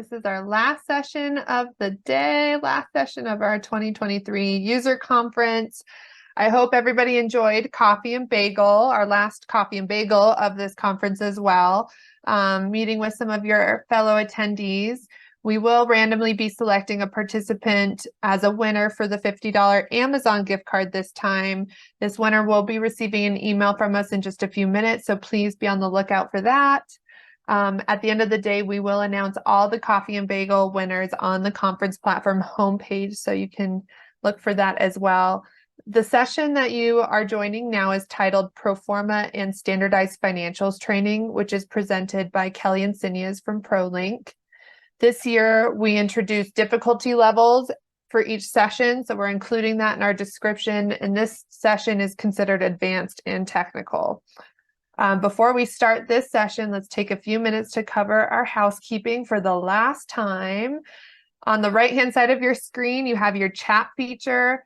This is our last session of the day, last session of our 2023 user conference. I hope everybody enjoyed Coffee and Bagel, our last Coffee and Bagel of this conference as well, meeting with some of your fellow attendees. We will randomly be selecting a participant as a winner for the $50 Amazon gift card this time. This winner will be receiving an email from us in just a few minutes, so please be on the lookout for that. At the end of the day, we will announce all the Coffee and Bagel winners on the conference platform homepage, so you can look for that as well. The session that you are joining now is titled Forma and Standardized Financials Training, which is presented by Kelly Encinias from ProLink. This year, we introduced difficulty levels for each session, so we're including that in our description, and this session is considered advanced and technical. Before we start this session, let's take a few minutes to cover our housekeeping for the last time. On the right-hand side of your screen, you have your chat feature.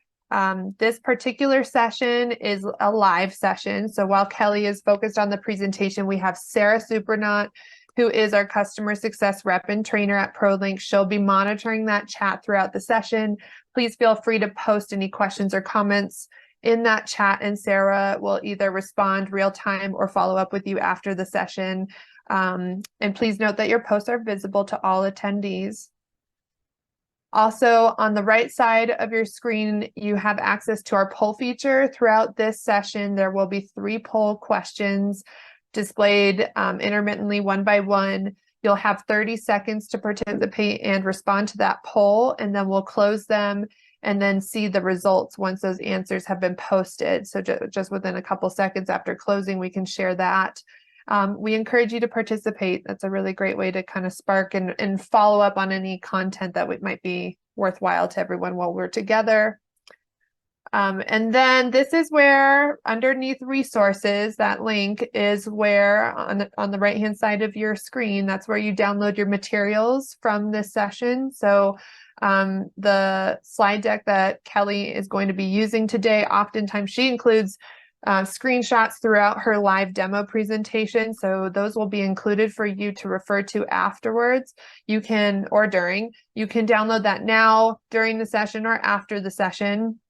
This particular session is a live session. So while Kelly is focused on the presentation, we have Sarah Supernaut, who is our customer success rep and trainer at ProLink. She'll be monitoring that chat throughout the session. Please feel free to post any questions or comments in that chat, and Sarah will either respond real time or follow up with you after the session. And please note that your posts are visible to all attendees. Also, on the right side of your screen, you have access to our poll feature. Throughout this session, there will be 3 poll questions displayed intermittently one by one. You'll have 30 seconds to participate and respond to that poll, and then we'll close them and then see the results once those answers have been posted. So just within a couple seconds after closing, we can share that. We encourage you to participate. That's a really great way to kind of spark and follow up on any content that might be worthwhile to everyone while we're together. And then this is where, underneath resources, that link is where on the right-hand side of your screen, that's where you download your materials from this session. So the slide deck that Kelly is going to be using today, oftentimes she includes screenshots throughout her live demo presentation. So those will be included for you to refer to afterwards. You can, or during, you can download that now, during the session, or after the session.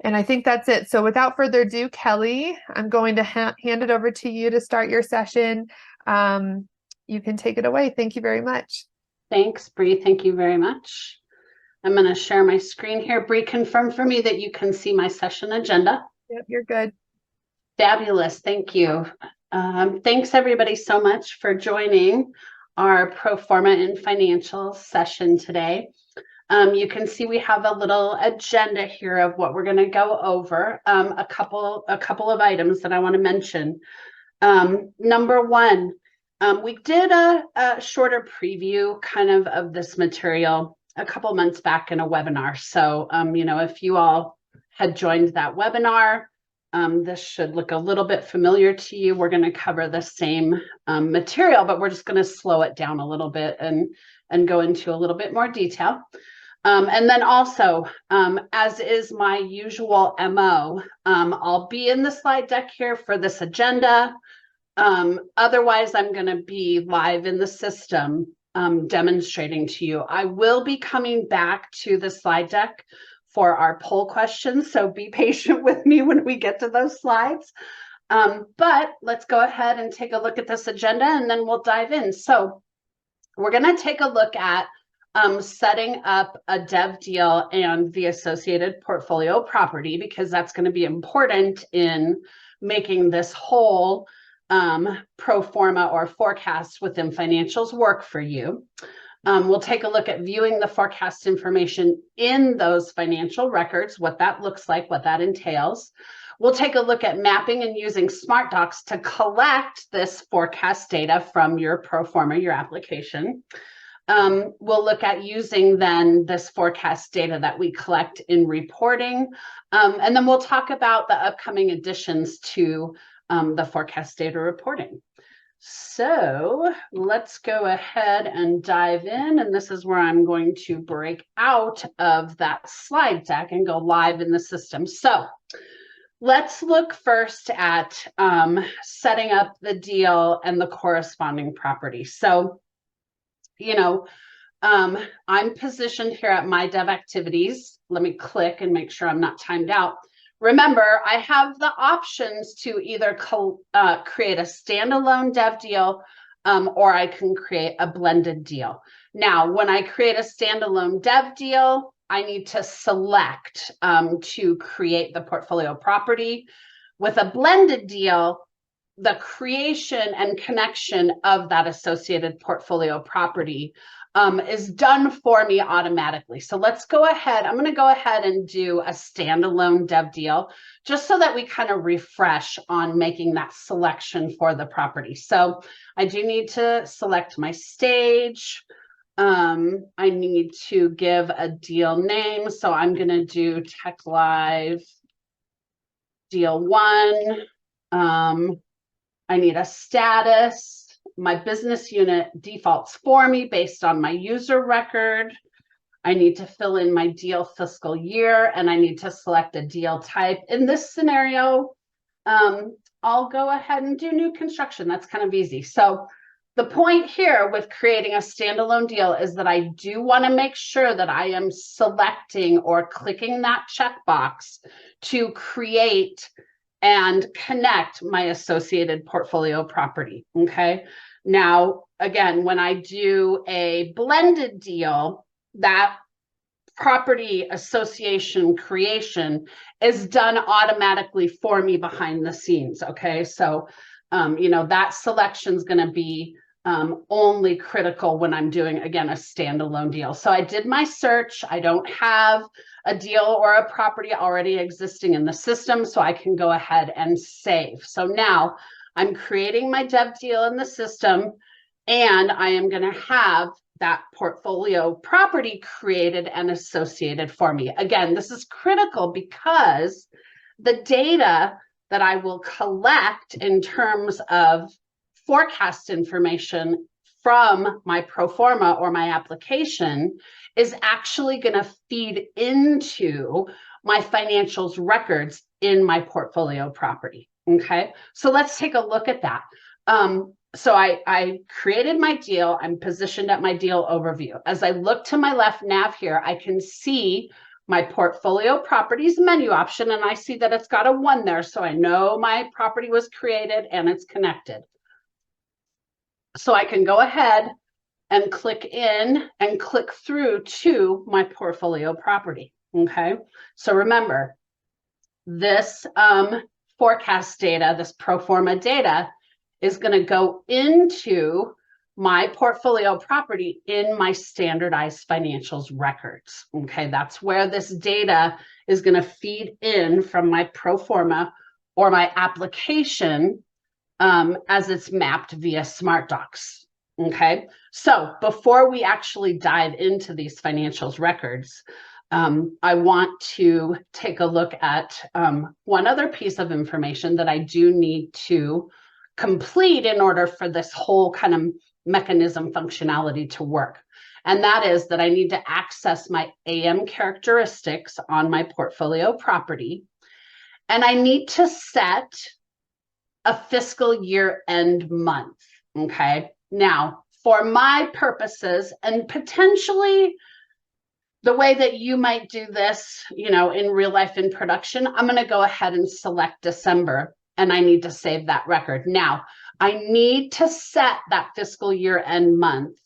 And I think that's it. So without further ado, Kelly, I'm going to hand it over to you to start your session. You can take it away. Thank you very much. Thanks, Bree. Thank you very much. I'm going to share my screen here. Bree, confirm for me that you can see my session agenda. Yep, you're good. Fabulous. Thank you. Thanks, everybody, so much for joining our Forma and Financials session today. You can see we have a little agenda here of what we're going to go over. A couple of items that I want to mention. Number one, we did a shorter preview kind of this material a couple months back in a webinar. So, if you all had joined that webinar, this should look a little bit familiar to you. We're going to cover the same material, but we're just going to slow it down a little bit and go into a little bit more detail. And then also, as is my usual MO, I'll be in the slide deck here for this agenda. Otherwise, I'm going to be live in the system demonstrating to you. I will be coming back to the slide deck for our poll questions, so be patient with me when we get to those slides. But let's go ahead and take a look at this agenda, and then we'll dive in. So we're going to take a look at setting up a dev deal and the associated portfolio property, because that's going to be important in making this whole pro forma or forecast within financials work for you. We'll take a look at viewing the forecast information in those financial records, what that looks like, what that entails. We'll take a look at mapping and using SmartDox to collect this forecast data from your pro forma, your application. We'll look at using then this forecast data that we collect in reporting. And then we'll talk about the upcoming additions to the forecast data reporting. So let's go ahead and dive in. And this is where I'm going to break out of that slide deck and go live in the system. So let's look first at setting up the deal and the corresponding property. So I'm positioned here at my dev activities. Let me click and make sure I'm not timed out. Remember, I have the options to either create a standalone dev deal, or I can create a blended deal. Now, when I create a standalone dev deal, I need to select to create the portfolio property. With a blended deal, the creation and connection of that associated portfolio property is done for me automatically. So let's go ahead. I'm going to go ahead and do a standalone dev deal just so that we kind of refresh on making that selection for the property. So I do need to select my stage. I need to give a deal name. So I'm going to do Tech Live Deal 1. I need a status. My business unit defaults for me based on my user record. I need to fill in my deal fiscal year, and I need to select a deal type. In this scenario, I'll go ahead and do new construction. That's kind of easy. So the point here with creating a standalone deal is that I do want to make sure that I am selecting or clicking that checkbox to create and connect my associated portfolio property. Okay. Now, again, when I do a blended deal, that property association creation is done automatically for me behind the scenes. Okay. So, that selection is going to be only critical when I'm doing, again, a standalone deal. So I did my search. I don't have a deal or a property already existing in the system, so I can go ahead and save. So now I'm creating my dev deal in the system, and I am going to have that portfolio property created and associated for me. Again, this is critical because the data that I will collect in terms of forecast information from my pro forma or my application is actually going to feed into my financials records in my portfolio property. Okay, so let's take a look at that. So I created my deal. I'm positioned at my deal overview. As I look to my left nav here, I can see my portfolio properties menu option, and I see that it's got a 1 there. So I know my property was created and it's connected. So I can go ahead and click in and click through to my portfolio property. Okay. So remember, this forecast data, this pro forma data, is going to go into my portfolio property in my standardized financials records. Okay, that's where this data is going to feed in from my pro forma or my application as it's mapped via SmartDox. Okay, so before we actually dive into these financials records, I want to take a look at one other piece of information that I do need to complete in order for this whole kind of mechanism functionality to work. And that is that I need to access my AM characteristics on my portfolio property. And I need to set a fiscal year end month. Okay. Now, for my purposes, and potentially the way that you might do this, in real life in production, I'm going to go ahead and select December, and I need to save that record. Now, I need to set that fiscal year end month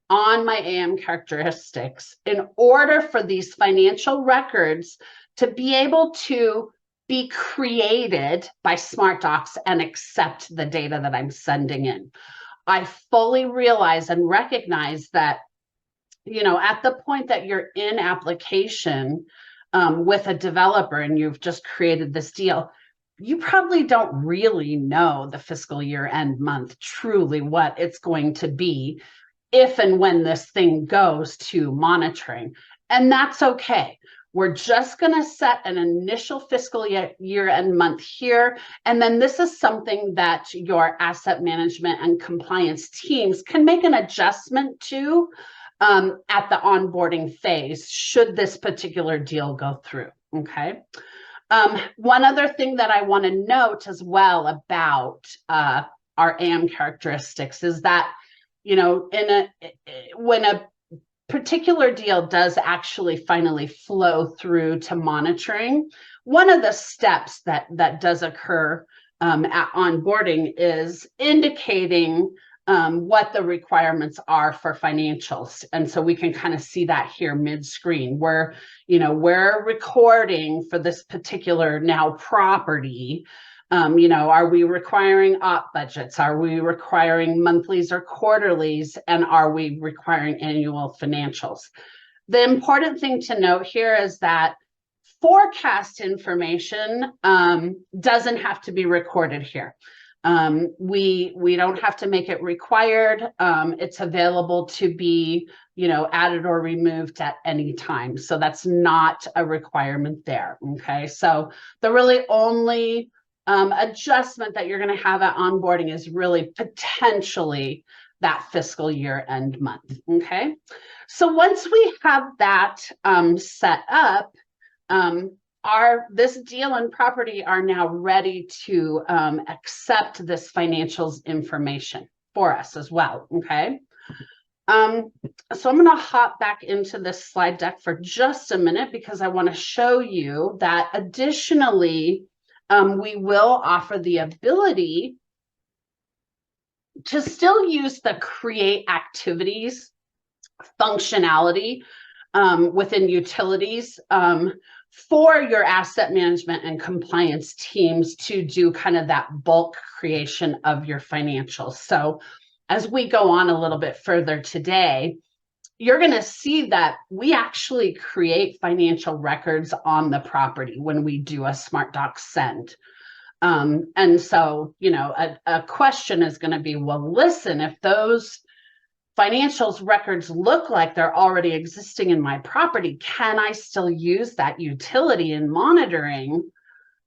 on my AM characteristics in order for these financial records to be able to be created by SmartDox and accept the data that I'm sending in. I fully realize and recognize that, at the point that you're in application with a developer and you've just created this deal, you probably don't really know the fiscal year end month, truly what it's going to be if and when this thing goes to monitoring. And that's okay. We're just going to set an initial fiscal year end month here. And then this is something that your asset management and compliance teams can make an adjustment to at the onboarding phase, should this particular deal go through. Okay. One other thing that I want to note as well about our AM characteristics is that when a particular deal does actually finally flow through to monitoring, one of the steps that does occur at onboarding is indicating what the requirements are for financials. And so we can kind of see that here mid-screen where, we're recording for this particular now property. Are we requiring op budgets? Are we requiring monthlies or quarterlies? And are we requiring annual financials? The important thing to note here is that forecast information doesn't have to be recorded here. We don't have to make it required. It's available to be, added or removed at any time. So that's not a requirement there. Okay, so the really only adjustment that you're going to have at onboarding is really potentially that fiscal year end month. Okay, so once we have that set up, this deal and property are now ready to accept this financials information for us as well. Okay, so I'm going to hop back into this slide deck for just a minute because I want to show you that additionally we will offer the ability to still use the create activities functionality within utilities for your asset management and compliance teams to do kind of that bulk creation of your financials. So as we go on a little bit further today, you're going to see that we actually create financial records on the property when we do a SmartDox send. And so, a question is going to be, well, listen, if those financials records look like they're already existing in my property, can I still use that utility in monitoring,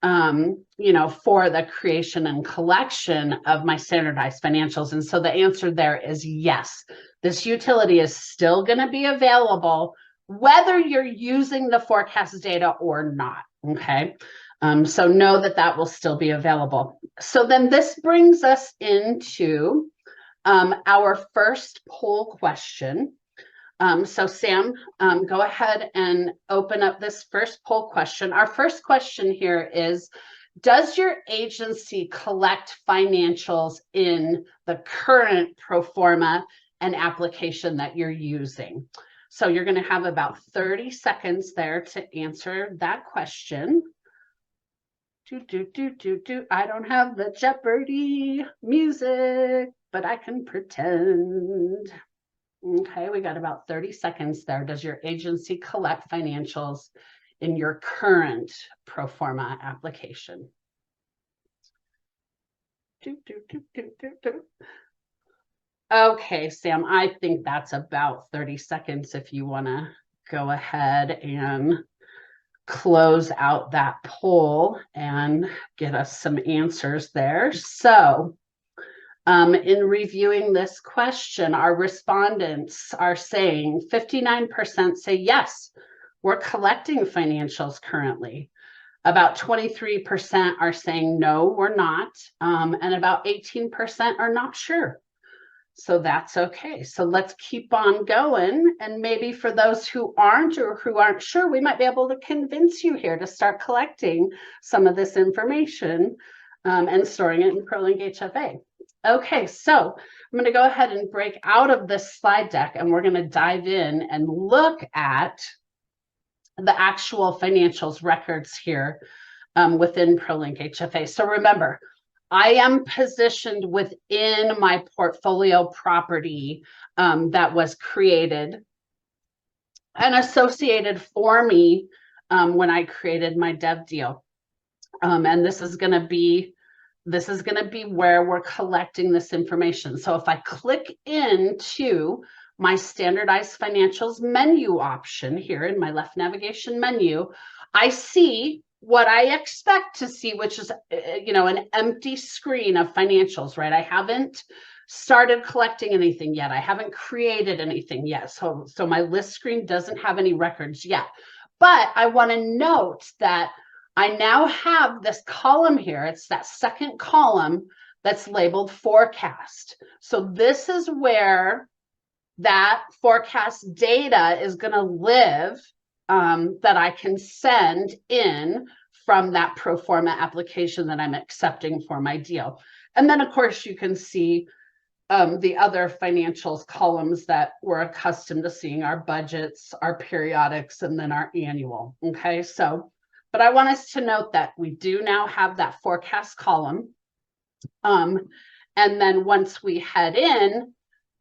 for the creation and collection of my standardized financials? And so the answer there is yes. This utility is still going to be available whether you're using the forecast data or not. Okay. So know that will still be available. So then this brings us into our first poll question. So Sam, go ahead and open up this first poll question. Our first question here is, does your agency collect financials in the current pro forma and application that you're using? So you're going to have about 30 seconds there to answer that question. I don't have the Jeopardy music, but I can pretend. Okay, we got about 30 seconds there. Does your agency collect financials in your current pro forma application? Okay, Sam, I think that's about 30 seconds if you want to go ahead and close out that poll and get us some answers there. So in reviewing this question, our respondents are saying 59% say yes, we're collecting financials currently. About 23% are saying no, we're not. And about 18% are not sure. So that's okay. So let's keep on going. And maybe for those who aren't sure, we might be able to convince you here to start collecting some of this information and storing it in ProLink HFA. Okay, so I'm going to go ahead and break out of this slide deck and we're going to dive in and look at the actual financials records here within ProLink HFA. So remember, I am positioned within my portfolio property that was created and associated for me when I created my dev deal. And this is going to be where we're collecting this information. So if I click into my standardized financials menu option here in my left navigation menu, I see what I expect to see, which is, an empty screen of financials, right? I haven't started collecting anything yet. I haven't created anything yet. So my list screen doesn't have any records yet. But I want to note that I now have this column here. It's that second column that's labeled forecast. So this is where that forecast data is going to live, that I can send in from that pro forma application that I'm accepting for my deal. And then, of course, you can see the other financials columns that we're accustomed to seeing, our budgets, our periodics, and then our annual. Okay, so, but I want us to note that we do now have that forecast column. And then once we head in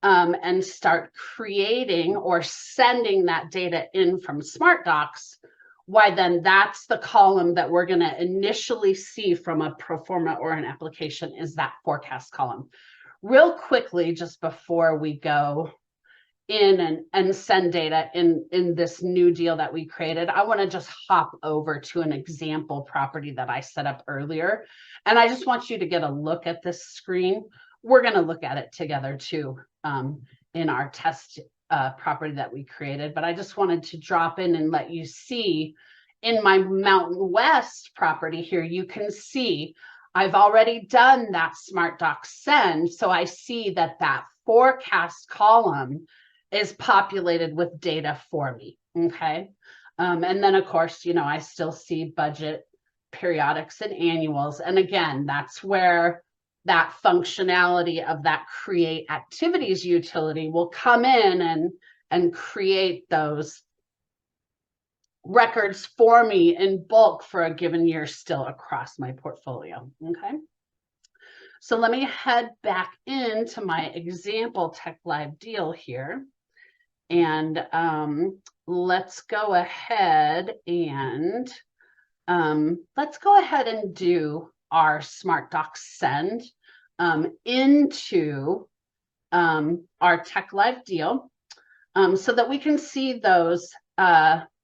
and start creating or sending that data in from SmartDox, why then that's the column that we're going to initially see from a pro forma or an application, is that forecast column. Real quickly, just before we go in and send data in this new deal that we created, I want to just hop over to an example property that I set up earlier. And I just want you to get a look at this screen. We're going to look at it together too in our test property that we created. But I just wanted to drop in and let you see in my Mountain West property here, you can see I've already done that SmartDox send. So I see that that forecast column is populated with data for me. Okay. And then of course, you know, I still see budget, periodics, and annuals. And again, that's where that functionality of that create activities utility will come in and create those records for me in bulk for a given year still across my portfolio. Okay. So let me head back into my example Tech Live deal here. And let's go ahead and do our SmartDox send into our Tech Live deal so that we can see those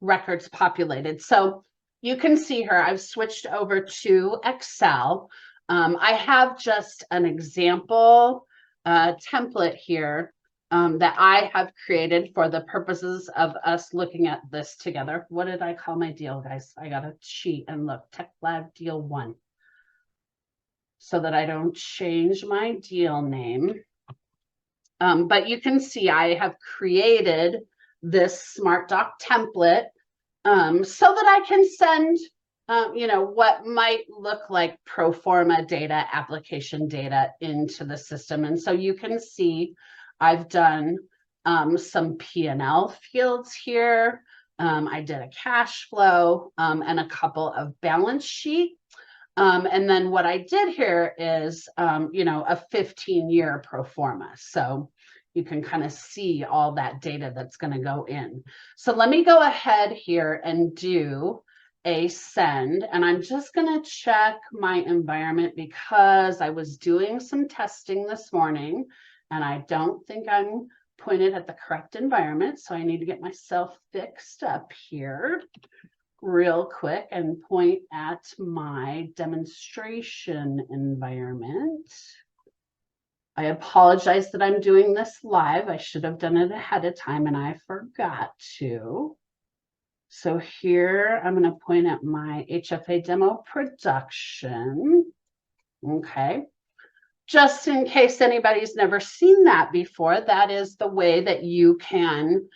records populated. So you can see here, I've switched over to Excel. I have just an example template here that I have created for the purposes of us looking at this together. What did I call my deal, guys? I got to cheat and look. Tech Lab Deal 1. So that I don't change my deal name. But you can see I have created this SmartDoc template so that I can send you know, what might look like pro forma data, application data into the system. And so you can see I've done some P&L fields here. I did a cash flow and a couple of balance sheet. And then what I did here is, you know, a 15-year pro forma. So you can kind of see all that data that's going to go in. So let me go ahead here and do a send. And I'm just going to check my environment because I was doing some testing this morning and I don't think I'm pointed at the correct environment. So I need to get myself fixed up here real quick and point at my demonstration environment. I apologize that I'm doing this live. I should have done it ahead of time and I forgot to. So here I'm going to point at my HFA demo production. Okay. Just in case anybody's never seen that before, that is the way that you can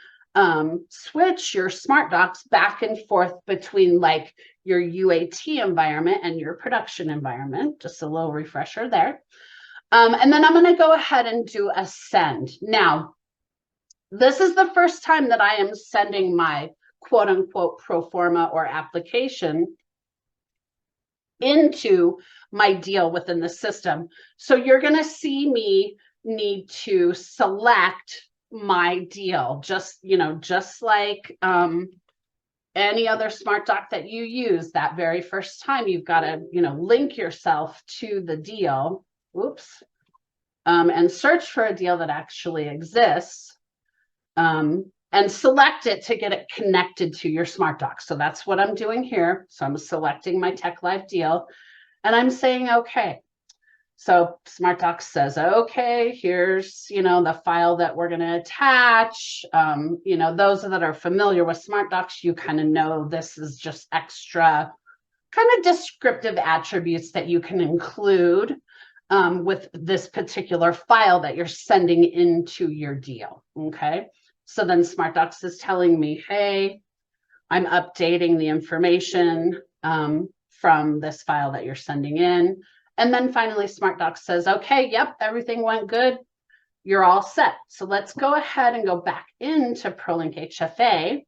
switch your SmartDox back and forth between like your UAT environment and your production environment. Just a little refresher there. And then I'm going to go ahead and do a send. Now, this is the first time that I am sending my quote unquote pro forma or application into my deal within the system. So you're going to see me need to select my deal, just, you know, just like any other SmartDoc that you use. That very first time you've got to, you know, link yourself to the deal. Oops. And search for a deal that actually exists. And select it to get it connected to your SmartDoc. So that's what I'm doing here. So I'm selecting my Tech Live deal and I'm saying, okay. So SmartDoc says, okay, here's, you know, the file that we're going to attach. You know, those that are familiar with SmartDocs, you kind of know this is just extra kind of descriptive attributes that you can include with this particular file that you're sending into your deal. Okay. So then SmartDox is telling me, hey, I'm updating the information from this file that you're sending in. And then finally, SmartDox says, okay, yep, everything went good. You're all set. So let's go ahead and go back into ProLink HFA.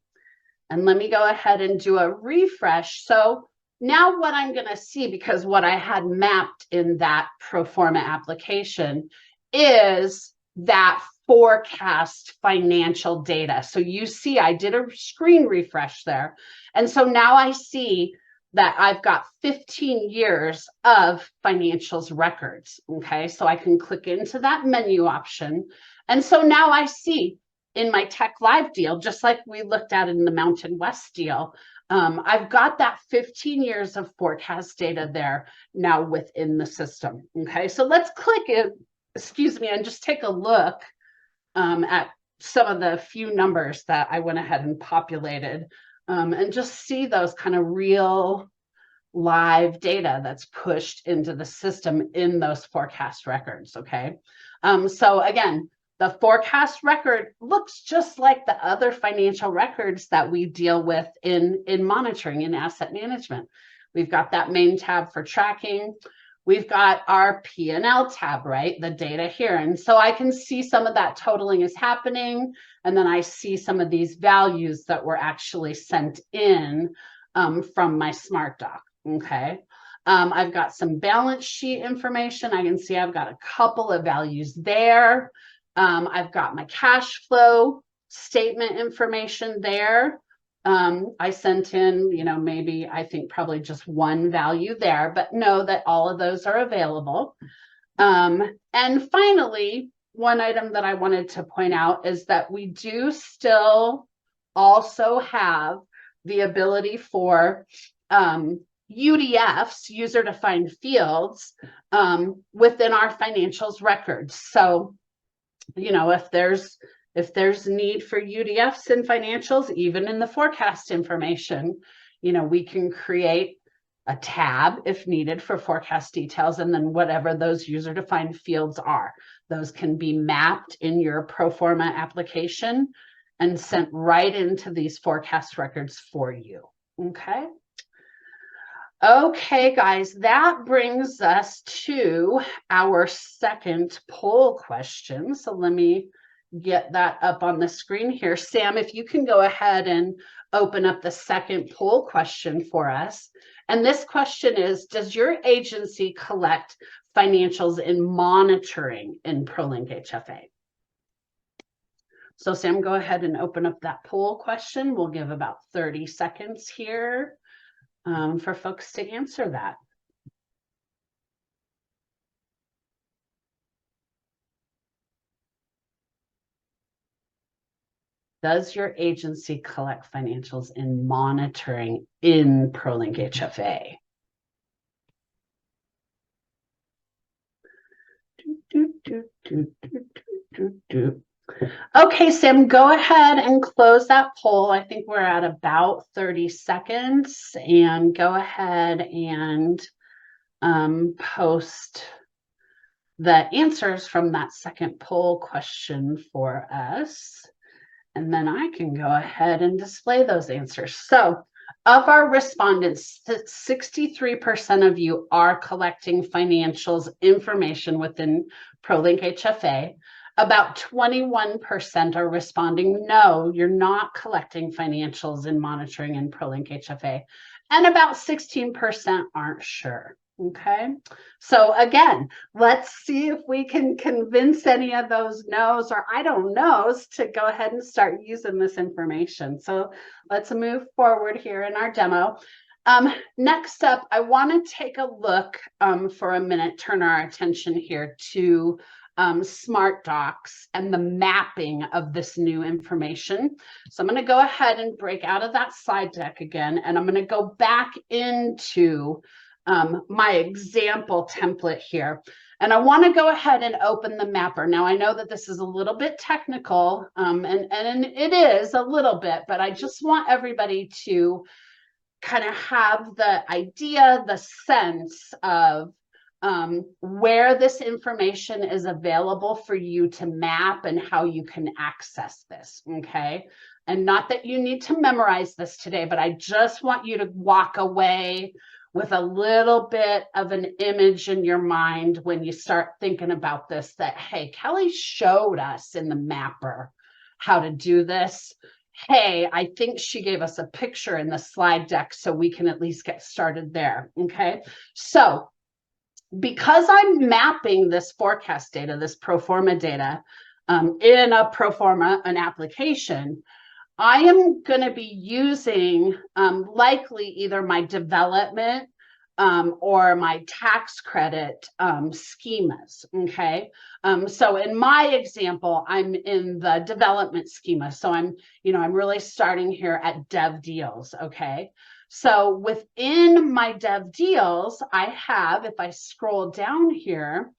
And let me go ahead and do a refresh. So now what I'm going to see, because what I had mapped in that Proforma application is that forecast financial data. So you see, I did a screen refresh there. And so now I see that I've got 15 years of financials records. Okay, so I can click into that menu option. And so now I see in my Tech Live deal, just like we looked at in the Mountain West deal, I've got that 15 years of forecast data there now within the system. Okay, so let's click it, excuse me, and just take a look at some of the few numbers that I went ahead and populated and just see those kind of real live data that's pushed into the system in those forecast records. Okay, so again, the forecast record looks just like the other financial records that we deal with in monitoring and asset management. We've got that main tab for tracking. We've got our P&L tab, right? The data here. And so I can see some of that totaling is happening. And then I see some of these values that were actually sent in from my SmartDox. Okay. I've got some balance sheet information. I can see I've got a couple of values there. I've got my cash flow statement information there. I sent in, maybe I think probably just one value there, but know that all of those are available. And finally, one item that I wanted to point out is that we do still also have the ability for UDFs, user-defined fields, within our financials records. So if there's need for UDFs in financials, even in the forecast information, we can create a tab if needed for forecast details, and then whatever those user-defined fields are, those can be mapped in your Proforma application and sent right into these forecast records for you. Okay, guys, that brings us to our second poll question. So let me get that up on the screen here. Sam, if you can go ahead and open up the second poll question for us. And this question is, does your agency collect financials in monitoring in ProLink HFA? So Sam, go ahead and open up that poll question. We'll give about 30 seconds here for folks to answer that. Does your agency collect financials in monitoring in ProLink HFA? Okay, Sam, go ahead and close that poll. I think we're at about 30 seconds, and go ahead and post the answers from that second poll question for us. And then I can go ahead and display those answers. So of our respondents, 63% of you are collecting financials information within ProLink HFA. About 21% are responding, no, you're not collecting financials in monitoring in ProLink HFA. And about 16% aren't sure. Okay, so again, let's see if we can convince any of those no's or I don't knows to go ahead and start using this information. So let's move forward here in our demo. Next up, I want to take a look for a minute, turn our attention here to SmartDox and the mapping of this new information. So I'm going to go ahead and break out of that slide deck again, and I'm going to go back into my example template here. And I want to go ahead and open the mapper. Now, I know that this is a little bit technical, and it is a little bit, but I just want everybody to kind of have the idea, the sense of where this information is available for you to map and how you can access this, okay? And not that you need to memorize this today, but I just want you to walk away with a little bit of an image in your mind when you start thinking about this, that, hey, Kelly showed us in the mapper how to do this. Hey, I think she gave us a picture in the slide deck so we can at least get started there, okay? So because I'm mapping this forecast data, this pro forma data, in a pro forma, an application, I am going to be using likely either my development or my tax credit schemas, okay? So in my example, I'm in the development schema. So I'm really starting here at dev deals, okay? So within my dev deals, I have, if I scroll down here,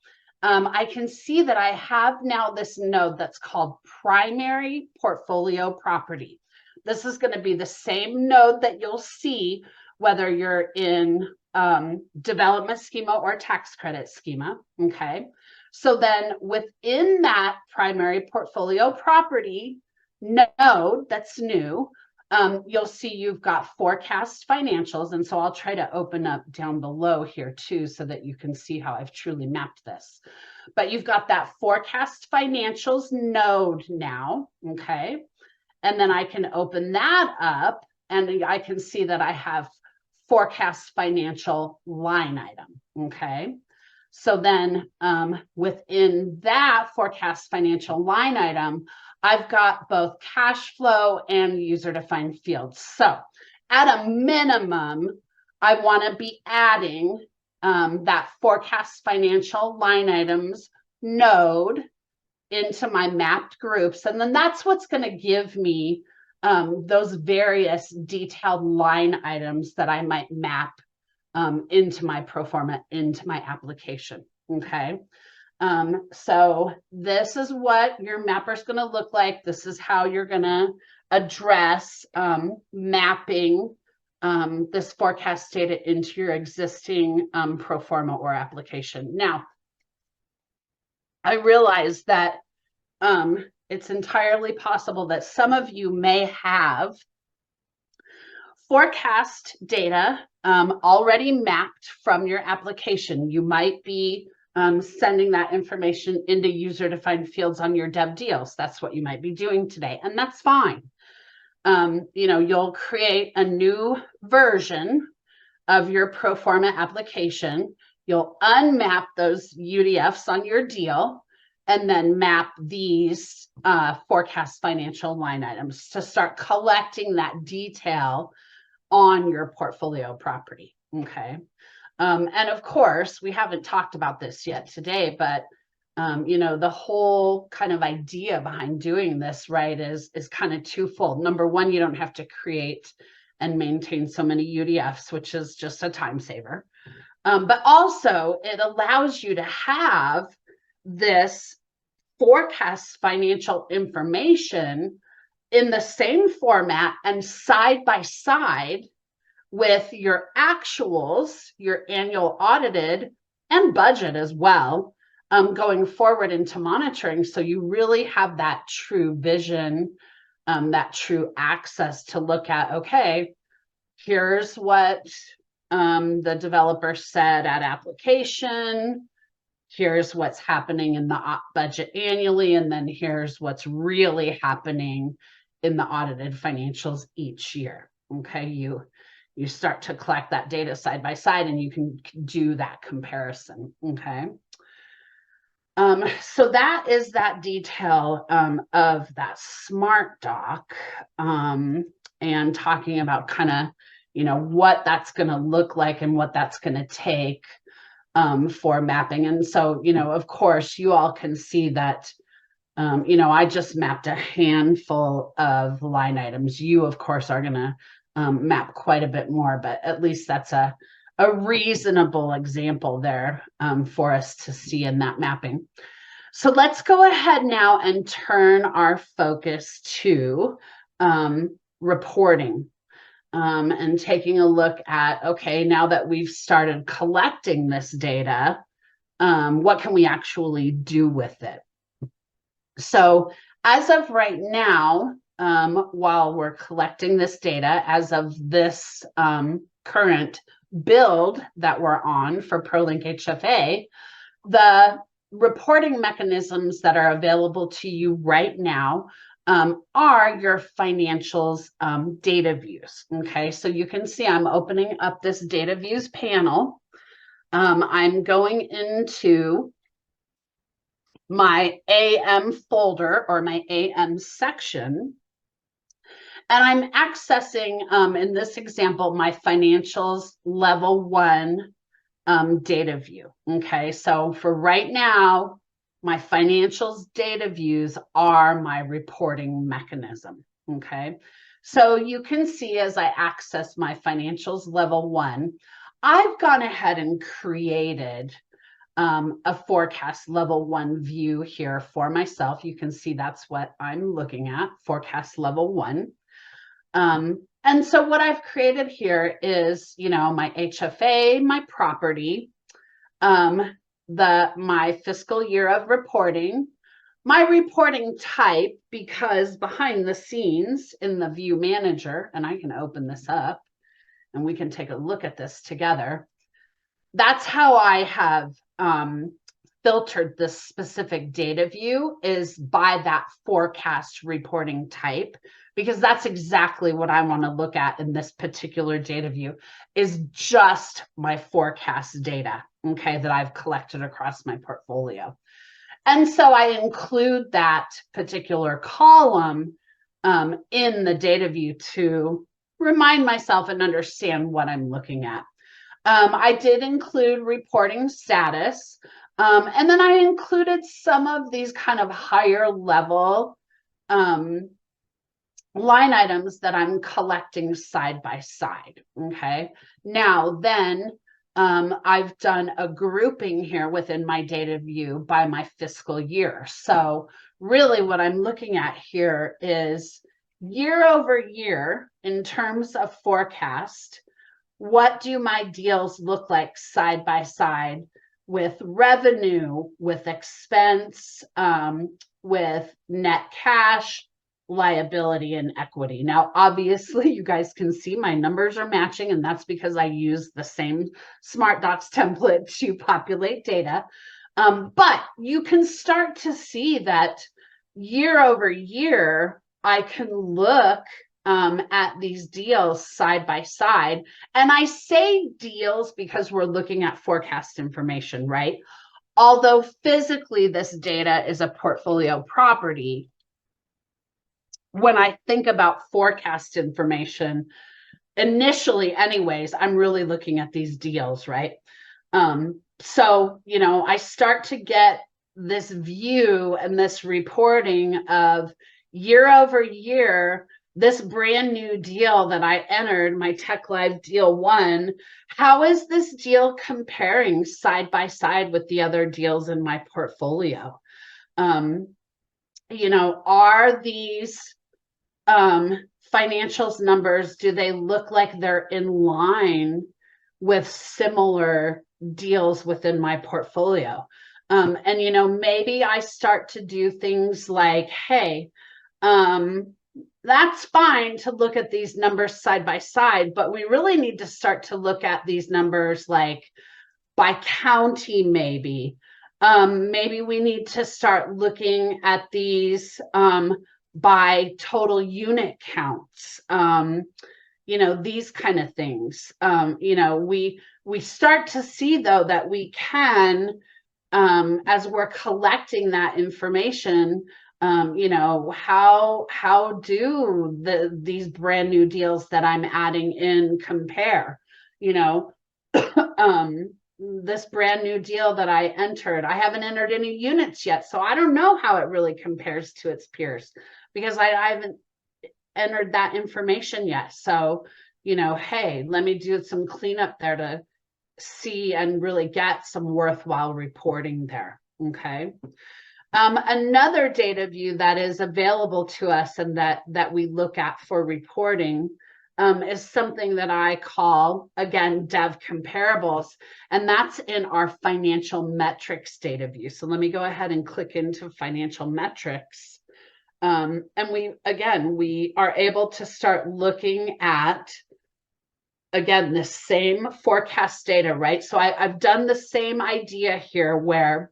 I can see that I have now this node that's called primary portfolio property. This is going to be the same node that you'll see whether you're in development schema or tax credit schema, okay? So then within that primary portfolio property node that's new, you'll see you've got forecast financials. And so I'll try to open up down below here too, so that you can see how I've truly mapped this. But you've got that forecast financials node now, okay? And then I can open that up and I can see that I have forecast financial line item, okay? So then within that forecast financial line item, I've got both cash flow and user-defined fields. So at a minimum, I want to be adding that forecast financial line items node into my mapped groups. And then that's what's going to give me those various detailed line items that I might map into my pro forma, into my application, okay? So this is what your mapper is going to look like. This is how you're going to address mapping this forecast data into your existing pro forma or application. Now, I realize that it's entirely possible that some of you may have forecast data already mapped from your application. You might be sending that information into user-defined fields on your dev deals. That's what you might be doing today, and that's fine. You'll create a new version of your pro forma application. You'll unmap those UDFs on your deal and then map these forecast financial line items to start collecting that detail on your portfolio property, okay? And of course, we haven't talked about this yet today, but the whole kind of idea behind doing this, right, is kind of twofold. Number one, you don't have to create and maintain so many UDFs, which is just a time saver. But also, it allows you to have this forecast financial information in the same format and side by side with your actuals, your annual audited and budget as well, going forward into monitoring. So you really have that true vision, that true access to look at, okay, here's what the developer said at application, here's what's happening in the budget annually, and then here's what's really happening in the audited financials each year, okay? You start to collect that data side by side and you can do that comparison, okay? So that is that detail of that SmartDoc and talking about kind of, what that's going to look like and what that's going to take for mapping. And so, of course, you all can see that, I just mapped a handful of line items. You, of course, are going to map quite a bit more, but at least that's a reasonable example there for us to see in that mapping. So let's go ahead now and turn our focus to reporting and taking a look at, okay, now that we've started collecting this data, what can we actually do with it? So as of right now, while we're collecting this data, as of this current build that we're on for ProLink HFA, the reporting mechanisms that are available to you right now are your financials data views. Okay, so you can see I'm opening up this data views panel. I'm going into my AM folder or my AM section. And I'm accessing, in this example, my financials level 1 data view. Okay, so for right now, my financials data views are my reporting mechanism. Okay, so you can see as I access my financials level 1, I've gone ahead and created a forecast level 1 view here for myself. You can see that's what I'm looking at, forecast level 1. And so what I've created here is, my HFA, my property, my fiscal year of reporting, my reporting type, because behind the scenes in the view manager, and I can open this up and we can take a look at this together. That's how I have filtered this specific data view, is by that forecast reporting type, because that's exactly what I want to look at in this particular data view, is just my forecast data, okay, that I've collected across my portfolio. And so I include that particular column in the data view to remind myself and understand what I'm looking at. I did include reporting status, and then I included some of these kind of higher level line items that I'm collecting side by side. Okay, now then I've done a grouping here within my data view by my fiscal year. So really what I'm looking at here is year over year in terms of forecast. What do my deals look like side by side with revenue, with expense, with net cash, liability, and equity? Now, obviously, you guys can see my numbers are matching, and that's because I use the same SmartDox template to populate data. But you can start to see that year over year, I can look at these deals side by side. And I say deals because we're looking at forecast information, right? Although physically this data is a portfolio property, when I think about forecast information, initially anyways, I'm really looking at these deals, right? So, I start to get this view and this reporting of year over year, this brand new deal that I entered, my Tech Live deal 1, how is this deal comparing side by side with the other deals in my portfolio? Are these financials numbers, do they look like they're in line with similar deals within my portfolio? And maybe I start to do things like, hey, that's fine to look at these numbers side by side, but we really need to start to look at these numbers like by county, maybe. Maybe we need to start looking at these by total unit counts, these kind of things. We start to see, though, that we can, as we're collecting that information, how do these brand new deals that I'm adding in compare? This brand new deal that I entered, I haven't entered any units yet, so I don't know how it really compares to its peers, because I haven't entered that information yet. So, hey, let me do some cleanup there to see and really get some worthwhile reporting there. Okay. Another data view that is available to us and that we look at for reporting is something that I call, again, dev comparables, and that's in our financial metrics data view. So let me go ahead and click into financial metrics. And we are able to start looking at, again, the same forecast data, right? So I've done the same idea here where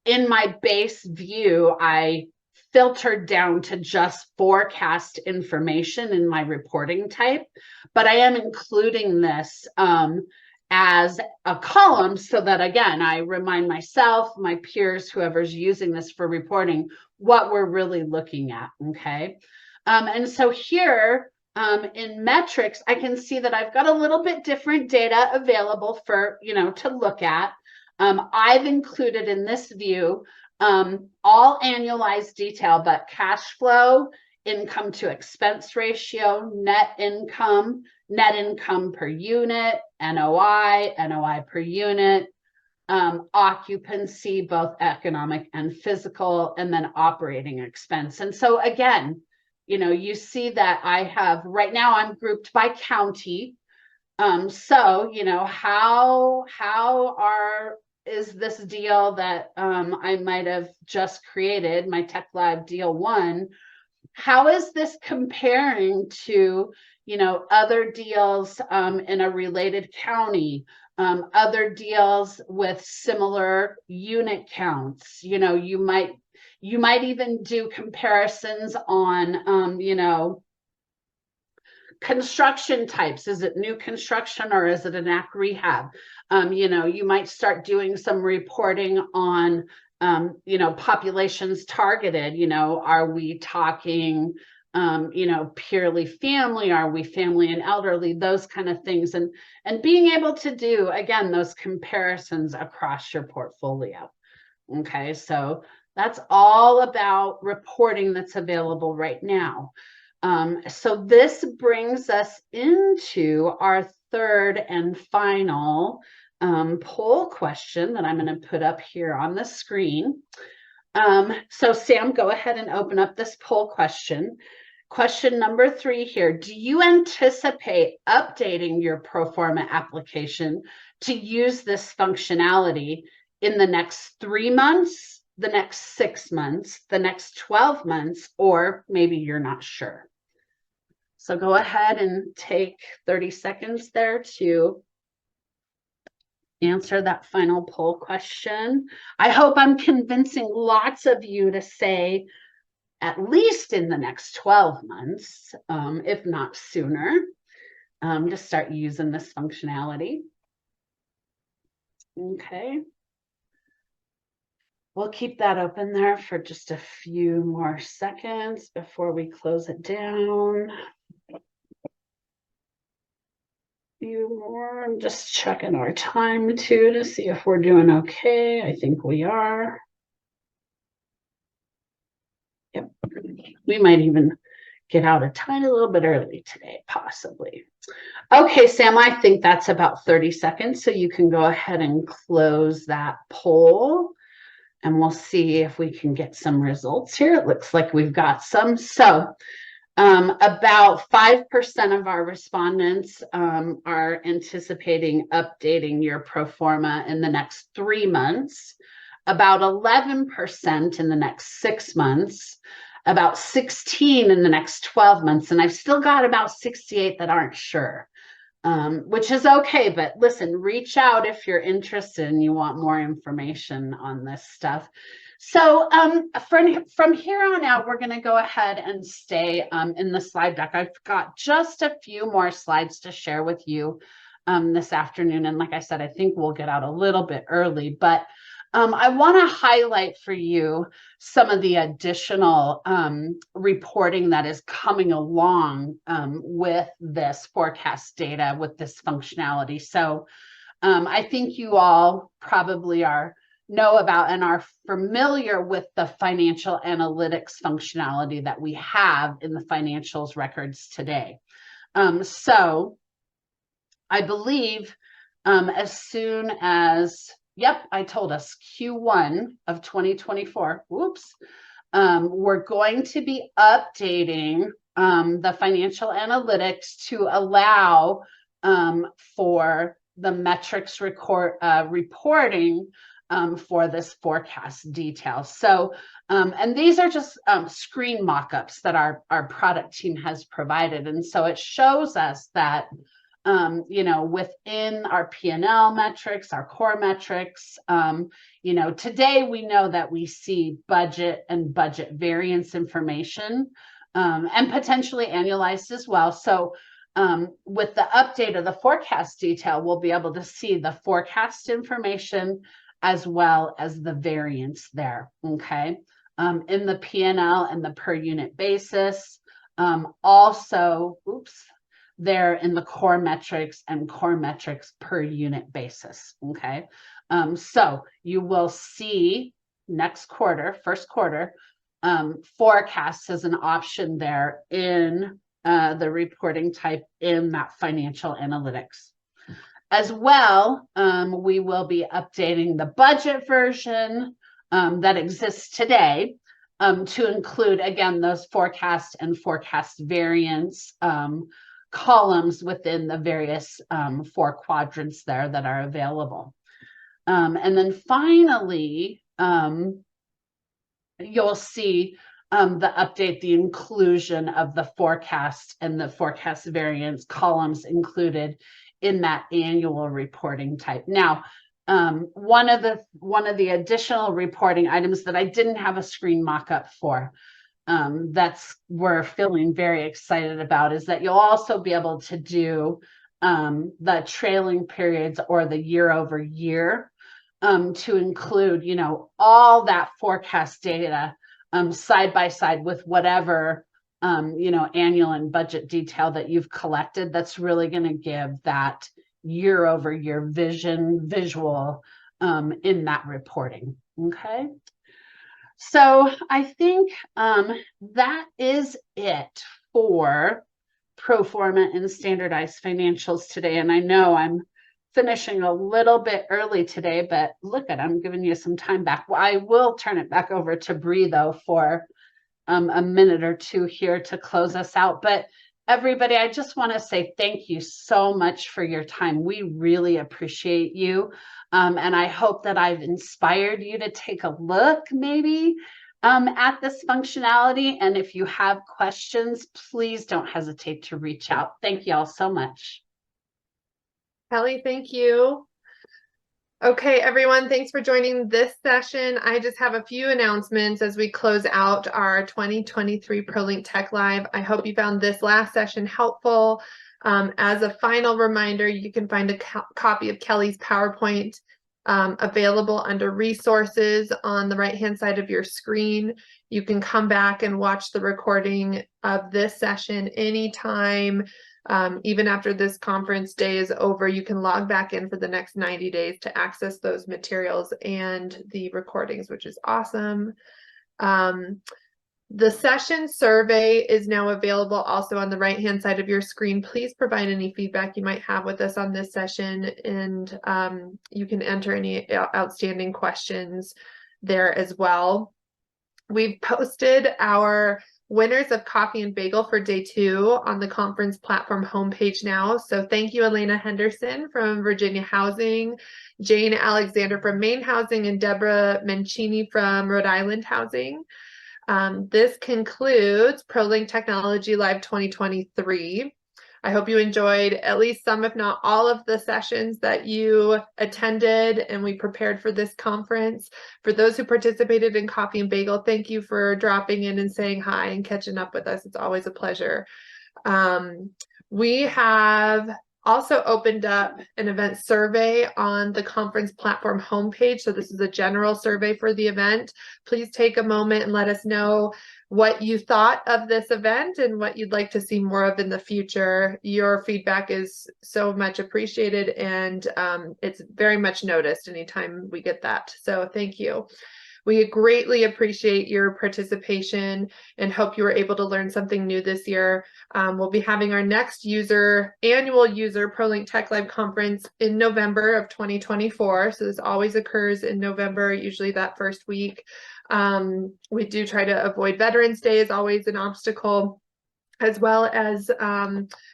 in my base view, I filtered down to just forecast information in my reporting type, but I am including this as a column so that, again, I remind myself, my peers, whoever's using this for reporting, what we're really looking at, okay? And so here in metrics, I can see that I've got a little bit different data available for, to look at. I've included in this view all annualized detail, but cash flow, income to expense ratio, net income per unit, NOI per unit, occupancy, both economic and physical, and then operating expense. And so again, you see that I have, right now I'm grouped by county. So, is this deal that I might have just created, my Tech Lab deal 1, how is this comparing to, other deals in a related county, other deals with similar unit counts? You might even do comparisons on, construction types. Is it new construction or is it an AC rehab? You might start doing some reporting on, populations targeted. Are we talking, purely family? Are we family and elderly? Those kind of things. And being able to do, again, those comparisons across your portfolio. Okay, so that's all about reporting that's available right now. So this brings us into our third and final poll question that I'm going to put up here on the screen. So Sam, go ahead and open up this poll question. Question number 3 here. Do you anticipate updating your Proforma application to use this functionality in the next 3 months, the next 6 months, the next 12 months, or maybe you're not sure? So go ahead and take 30 seconds there to answer that final poll question. I hope I'm convincing lots of you to say at least in the next 12 months, if not sooner, to start using this functionality. Okay. We'll keep that open there for just a few more seconds before we close it down. More. I'm just checking our time too to see if we're doing okay. I think we are. Yep. We might even get out a tiny little bit early today, possibly. Okay, Sam, I think that's about 30 seconds. So you can go ahead and close that poll and we'll see if we can get some results here. It looks like we've got some. So about 5% of our respondents are anticipating updating your Proforma in the next 3 months, about 11% in the next 6 months, about 16 in the next 12 months, and I've still got about 68 that aren't sure, which is okay. But listen, reach out if you're interested and you want more information on this stuff. So from here on out, we're going to go ahead and stay in the slide deck. I've got just a few more slides to share with you this afternoon. And like I said, I think we'll get out a little bit early, but I want to highlight for you some of the additional reporting that is coming along with this forecast data, with this functionality. So I think you all probably know about and are familiar with the financial analytics functionality that we have in the financials records today. So I believe as soon as, yep, I told us Q1 of 2024, whoops, we're going to be updating the financial analytics to allow for the metrics reporting for this forecast detail. So, and these are just screen mock-ups that our product team has provided. And so it shows us that, within our P&L metrics, our core metrics, today we know that we see budget and budget variance information and potentially annualized as well. So with the update of the forecast detail, we'll be able to see the forecast information as well as the variance there, okay? In the P&L and the per unit basis. Also, they're in the core metrics and core metrics per unit basis, okay? So you will see next quarter, first quarter, forecast as an option there in the reporting type in that financial analytics. As well, we will be updating the budget version that exists today to include, again, those forecast and forecast variance columns within the various 4 quadrants there that are available. And then finally, you'll see the update, the inclusion of the forecast and the forecast variance columns included in that annual reporting type. Now, one of the additional reporting items that I didn't have a screen mock-up for, we're feeling very excited about, is that you'll also be able to do the trailing periods or the year over year to include, all that forecast data side by side with whatever annual and budget detail that you've collected. That's really going to give that year over year visual in that reporting. Okay. So I think that is it for pro forma and standardized financials today. And I know I'm finishing a little bit early today, but look I'm giving you some time back. Well, I will turn it back over to Bree though for a minute or two here to close us out. But everybody, I just want to say thank you so much for your time. We really appreciate you. And I hope that I've inspired you to take a look maybe at this functionality. And if you have questions, please don't hesitate to reach out. Thank you all so much. Kelly, thank you. Okay, everyone, thanks for joining this session. I just have a few announcements as we close out our 2023 ProLink Tech Live. I hope you found this last session helpful. As a final reminder, you can find a copy of Kelly's PowerPoint available under resources on the right-hand side of your screen. You can come back and watch the recording of this session anytime. Even after this conference day is over, you can log back in for the next 90 days to access those materials and the recordings, which is awesome. The session survey is now available also on the right-hand side of your screen. Please provide any feedback you might have with us on this session, and you can enter any outstanding questions there as well. We've posted our winners of coffee and bagel for day 2 on the conference platform homepage now. So thank you, Elena Henderson from Virginia Housing, Jane Alexander from Maine Housing, and Deborah Mancini from Rhode Island Housing. This concludes ProLink Technology Live 2023. I hope you enjoyed at least some, if not all, of the sessions that you attended and we prepared for this conference. For those who participated in Coffee and Bagel, thank you for dropping in and saying hi and catching up with us. It's always a pleasure. We have also opened up an event survey on the conference platform homepage. So this is a general survey for the event. Please take a moment and let us know what you thought of this event and what you'd like to see more of in the future. Your feedback is so much appreciated, and it's very much noticed anytime we get that. So thank you. We greatly appreciate your participation and hope you were able to learn something new this year. We'll be having our next annual user ProLink Tech Live conference in November of 2024. So this always occurs in November, usually that first week. We do try to avoid Veterans Day is always an obstacle. as well as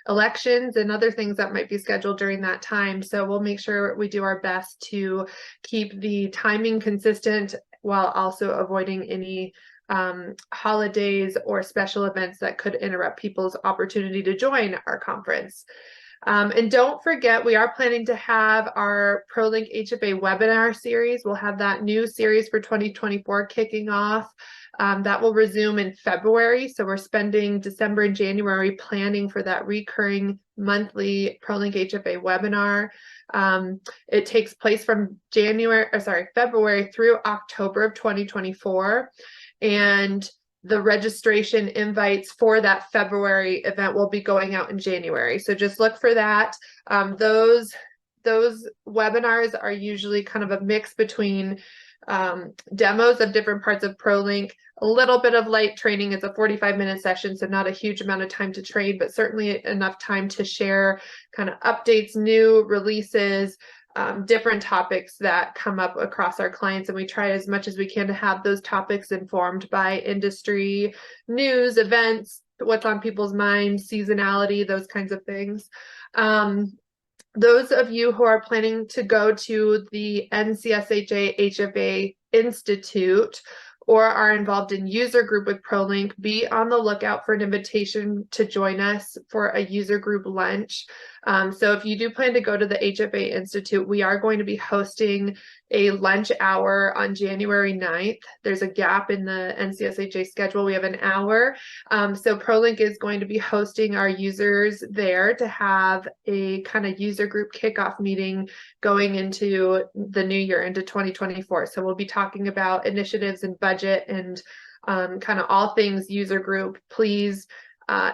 elections and other things that might be scheduled during that time. So we'll make sure we do our best to keep the timing consistent while also avoiding any holidays or special events that could interrupt people's opportunity to join our conference. And don't forget, we are planning to have our ProLink HFA webinar series. We'll have that new series for 2024 kicking off. That will resume in February. So we're spending December and January planning for that recurring monthly ProLink HFA webinar. It takes place from February through October of 2024. And the registration invites for that February event will be going out in January. So just look for that. Those webinars are usually kind of a mix between demos of different parts of ProLink, a little bit of light training. It's a 45-minute session, so not a huge amount of time to train, but certainly enough time to share kind of updates, new releases, different topics that come up across our clients. And we try as much as we can to have those topics informed by industry, news, events, what's on people's minds, seasonality, those kinds of things. Those of you who are planning to go to the NCSHA HFA Institute or are involved in user group with ProLink, be on the lookout for an invitation to join us for a user group lunch. So if you do plan to go to the HFA Institute, we are going to be hosting a lunch hour on January 9th. There's a gap in the NCSHA schedule. We have an hour. So ProLink is going to be hosting our users there to have a kind of user group kickoff meeting going into the new year, into 2024. So we'll be talking about initiatives and budget and kind of all things user group. Please,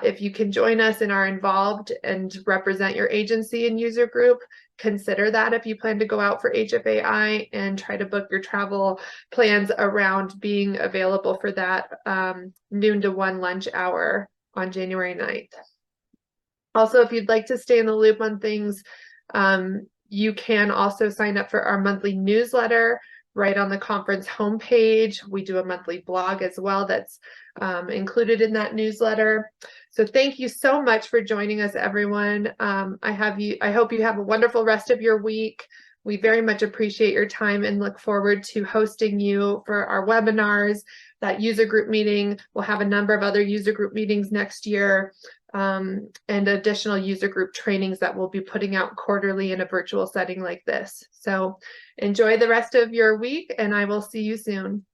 if you can join us and are involved and represent your agency and user group, consider that if you plan to go out for HFAI, and try to book your travel plans around being available for that noon to 1 lunch hour on January 9th. Also, if you'd like to stay in the loop on things, you can also sign up for our monthly newsletter right on the conference homepage. We do a monthly blog as well that's included in that newsletter. So thank you so much for joining us, everyone. I hope you have a wonderful rest of your week. We very much appreciate your time and look forward to hosting you for our webinars, that user group meeting. We'll have a number of other user group meetings next year, and additional user group trainings that we'll be putting out quarterly in a virtual setting like this. So enjoy the rest of your week, and I will see you soon.